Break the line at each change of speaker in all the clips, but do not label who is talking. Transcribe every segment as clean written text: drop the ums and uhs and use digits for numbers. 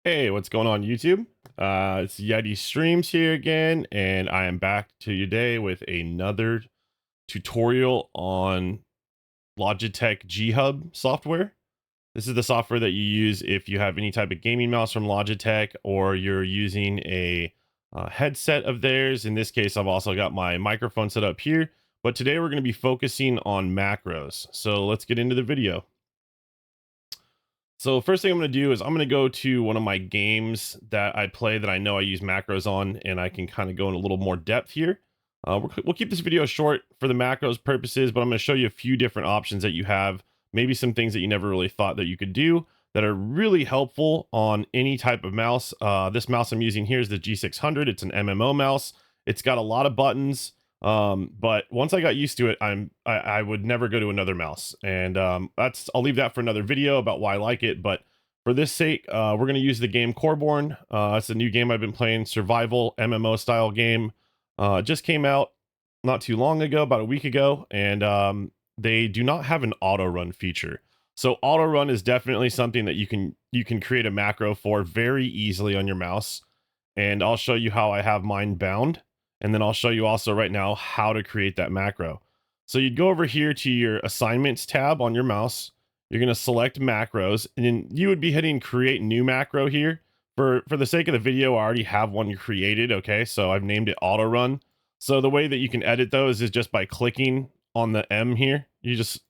Hey, what's going on YouTube? It's Yeti Streams here again, and I am back to you today with another tutorial on Logitech G Hub software. This is the software that you use if you have any type of gaming mouse from Logitech, or you're using a headset of theirs. In this case, I've also got my microphone set up here, but today we're going to be focusing on macros. So let's get into the video. So first thing I'm going to do is I'm going to go to one of my games that I play that I know I use macros on, and I can kind of go in a little more depth here. We'll keep this video short for the macros purposes, but I'm going to show you a few different options that you have, maybe some things that you never really thought that you could do that are really helpful on any type of mouse. This mouse I'm using here is the G600. It's an MMO mouse. It's got a lot of buttons. But once I got used to it, I would never go to another mouse, and I'll leave that for another video about why I like it. But for this sake, we're going to use the game Coreborn. It's a new game I've been playing, survival MMO style game. It just came out not too long ago, about a week ago, and they do not have an auto run feature. So auto run is definitely something that you can create a macro for very easily on your mouse, and I'll show you how I have mine bound. And then I'll show you also right now how to create that macro. So you'd go over here to your assignments tab on your mouse. You're going to select macros, and then you would be hitting create new macro here. For the sake of the video, I already have one created. Okay, so I've named it auto run. So the way that you can edit those is just by clicking on the M here. You just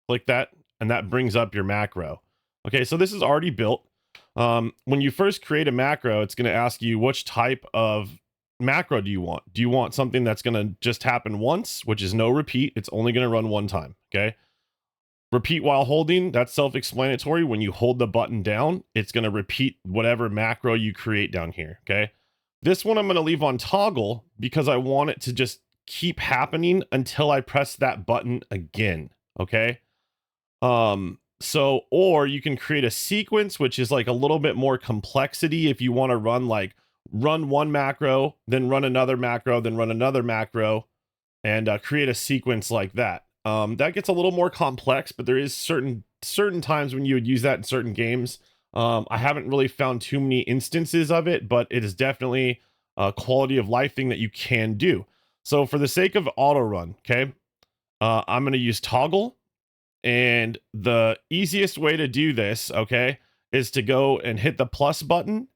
click that, and that brings up your macro. Okay, so this is already built. When you first create a macro, it's going to ask you which type of macro do you want. Do you want something that's going to just happen once, which is no repeat? It's only going to run one time. Okay. Repeat while holding, that's self-explanatory. When you hold the button down, it's going to repeat whatever macro you create down here. Okay. This one I'm going to leave on toggle because I want it to just keep happening until I press that button again. Okay. Or you can create a sequence, which is like a little bit more complexity if you want to run one macro, then run another macro, then run another macro, and create a sequence like that. That gets a little more complex, but there is certain times when you would use that in certain games. I haven't really found too many instances of it, but it is definitely a quality of life thing that you can do. So for the sake of auto run, okay, I'm going to use toggle. And the easiest way to do this, okay, is to go and hit the plus button.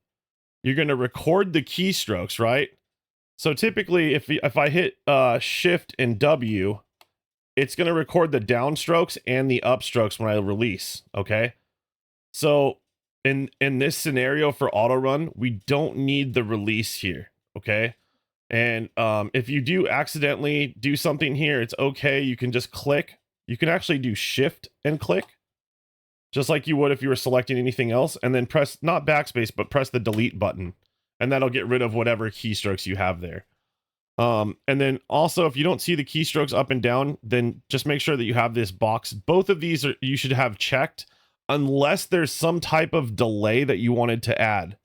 You're going to record the keystrokes, right? So typically, if I hit Shift and W, it's going to record the downstrokes and the upstrokes when I release, okay? So in this scenario for auto run, we don't need the release here, okay? And if you do accidentally do something here, it's okay. You can just click. You can actually do Shift and click, just like you would if you were selecting anything else, and then press not backspace, but press the delete button, and that'll get rid of whatever keystrokes you have there. And then also, if you don't see the keystrokes up and down, then just make sure that you have this box. Both of these you should have checked, unless there's some type of delay that you wanted to add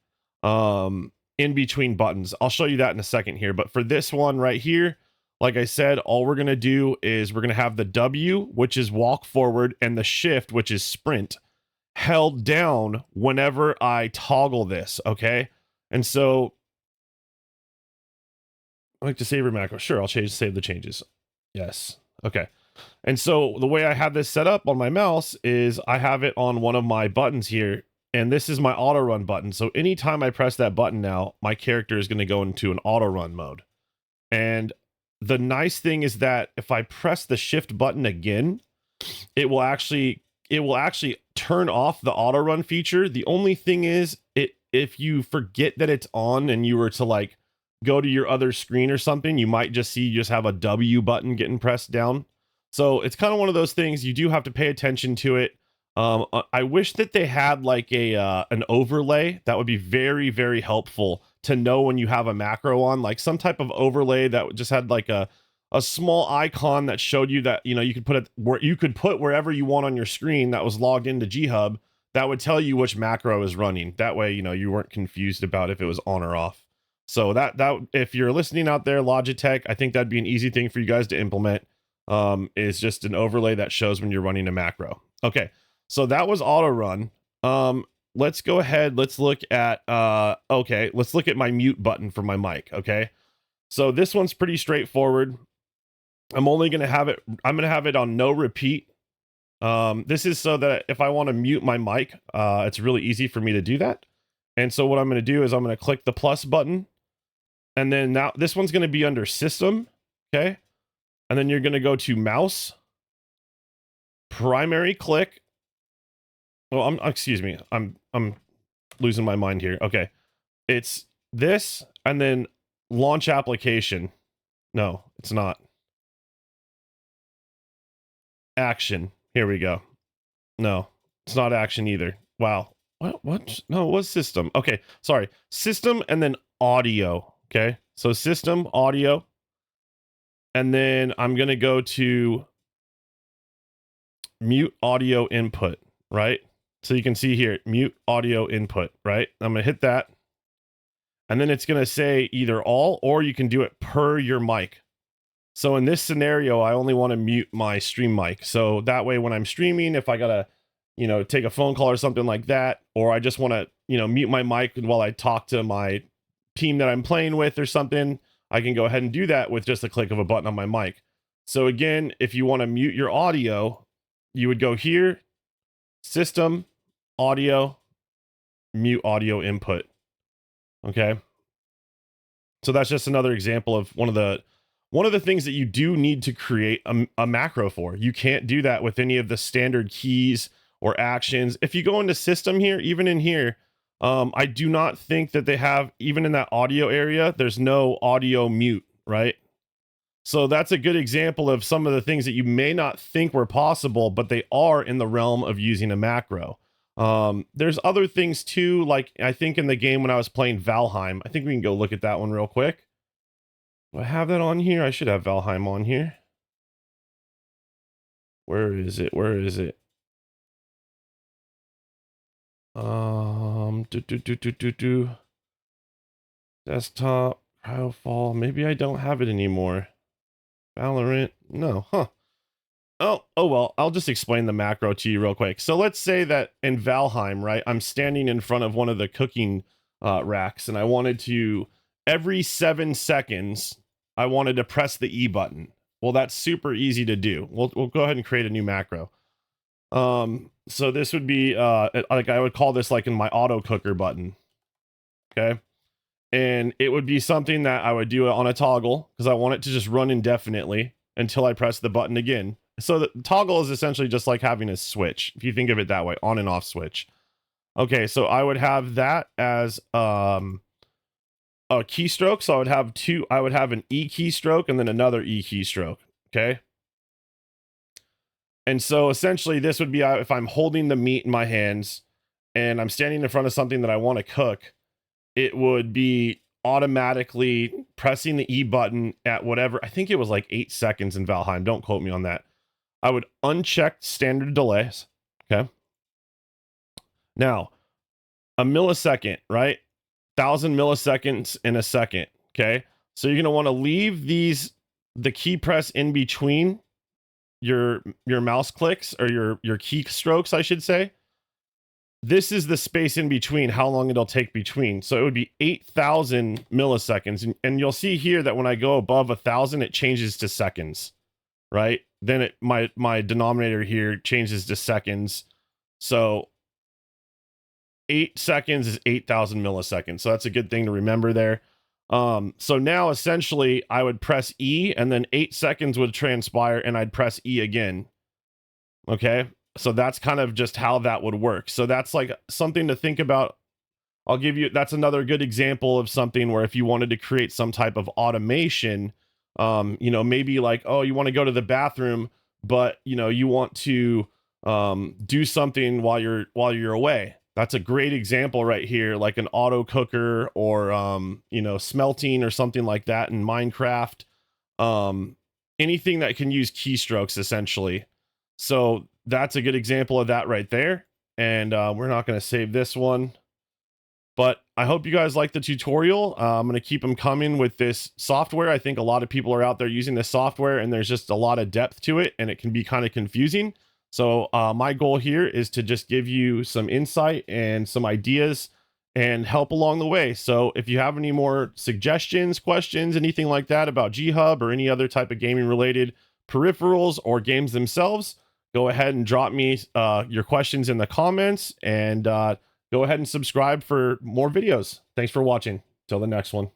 in between buttons. I'll show you that in a second here. But for this one right here, like I said, all we're going to do is we're going to have the W, which is walk forward, and the Shift, which is sprint, held down whenever I toggle this, okay? And so I like to save your macro. Sure, I'll save the changes. Yes. Okay. And so the way I have this set up on my mouse is I have it on one of my buttons here, and this is my auto run button. So anytime I press that button now, my character is going to go into an auto run mode. And the nice thing is that if I press the Shift button again, it will actually turn off the auto run feature. The only thing is, if you forget that it's on and you were to like go to your other screen or something, you might just see you just have a W button getting pressed down. So it's kind of one of those things you do have to pay attention to it. I wish that they had like an overlay that would be very, very helpful to know when you have a macro on, like some type of overlay that just had like a small icon that showed you that, you know, you could put it where you could put wherever you want on your screen that was logged into G Hub, that would tell you which macro is running. That way, you know, you weren't confused about if it was on or off. So that if you're listening out there, Logitech, I think that'd be an easy thing for you guys to implement. Is just an overlay that shows when you're running a macro. Okay, so that was auto run. let's go ahead. Let's look at, okay, let's look at my mute button for my mic. Okay. So this one's pretty straightforward. I'm only going to have it, I'm going to have it on no repeat. This is so that if I want to mute my mic, it's really easy for me to do that. And so what I'm going to do is I'm going to click the plus button, and then now this one's going to be under system. Okay. And then you're going to go to mouse, primary click. Well, excuse me. I'm losing my mind here. Okay. It's this and then launch application. No, it's not. Action. Here we go. No, it's not action either. Wow. What? No, it was system. Okay. Sorry. System and then audio. Okay. So system, audio. And then I'm going to go to mute audio input, right? So you can see here, mute audio input, right? I'm going to hit that. And then it's going to say either all, or you can do it per your mic. So in this scenario, I only want to mute my stream mic. So that way when I'm streaming, if I got to, you know, take a phone call or something like that, or I just want to, you know, mute my mic while I talk to my team that I'm playing with or something, I can go ahead and do that with just a click of a button on my mic. So again, if you want to mute your audio, you would go here, system, audio, mute audio input. Okay. So that's just another example of one of the things that you do need to create a macro for. You can't do that with any of the standard keys or actions. If you go into system here, even in here, I do not think that they have, even in that audio area, there's no audio mute, right? So that's a good example of some of the things that you may not think were possible, but they are in the realm of using a macro. There's other things too, like I think in the game when I was playing Valheim, I think we can go look at that one real quick. Do I have that on here? I should have Valheim on here. Where is it? Where is it? Desktop, Cryofall. Maybe I don't have it anymore. Valorant. No, huh. Oh well, I'll just explain the macro to you real quick. So let's say that in Valheim, right, I'm standing in front of one of the cooking racks, and I wanted to, every 7 seconds, I wanted to press the E button. Well, that's super easy to do. We'll go ahead and create a new macro. So this would be, like I would call this like in my auto cooker button. Okay. And it would be something that I would do on a toggle because I want it to just run indefinitely until I press the button again. So the toggle is essentially just like having a switch, if you think of it that way, on and off switch. Okay, so I would have that as a keystroke. So I would have an E keystroke and then another E keystroke. Okay. And so essentially this would be if I'm holding the meat in my hands and I'm standing in front of something that I want to cook, it would be automatically pressing the E button at whatever, I think it was like 8 seconds in Valheim. Don't quote me on that. I would uncheck standard delays. Okay. Now, a millisecond, right? 1,000 milliseconds in a second. Okay. So you're going to want to leave the key press in between your mouse clicks, or your key strokes, I should say. This is the space in between, how long it'll take between. So it would be 8,000 milliseconds. And you'll see here that when I go above 1,000, it changes to seconds, right? Then my denominator here changes to seconds. So 8 seconds is 8,000 milliseconds. So that's a good thing to remember there. So now essentially I would press E and then 8 seconds would transpire and I'd press E again. Okay. So that's kind of just how that would work. So that's like something to think about. I'll give you, that's another good example of something where if you wanted to create some type of automation, you know, maybe like, oh, you want to go to the bathroom, but you know, you want to do something while you're away. That's a great example right here, like an auto cooker or you know, smelting or something like that in Minecraft. Anything that can use keystrokes essentially. So that's a good example of that right there. And we're not going to save this one, but I hope you guys like the tutorial. I'm going to keep them coming with this software. I think a lot of people are out there using this software and there's just a lot of depth to it and it can be kind of confusing. So my goal here is to just give you some insight and some ideas and help along the way. So if you have any more suggestions, questions, anything like that about G-Hub or any other type of gaming related peripherals or games themselves, go ahead and drop me your questions in the comments, and go ahead and subscribe for more videos. Thanks for watching. Till the next one.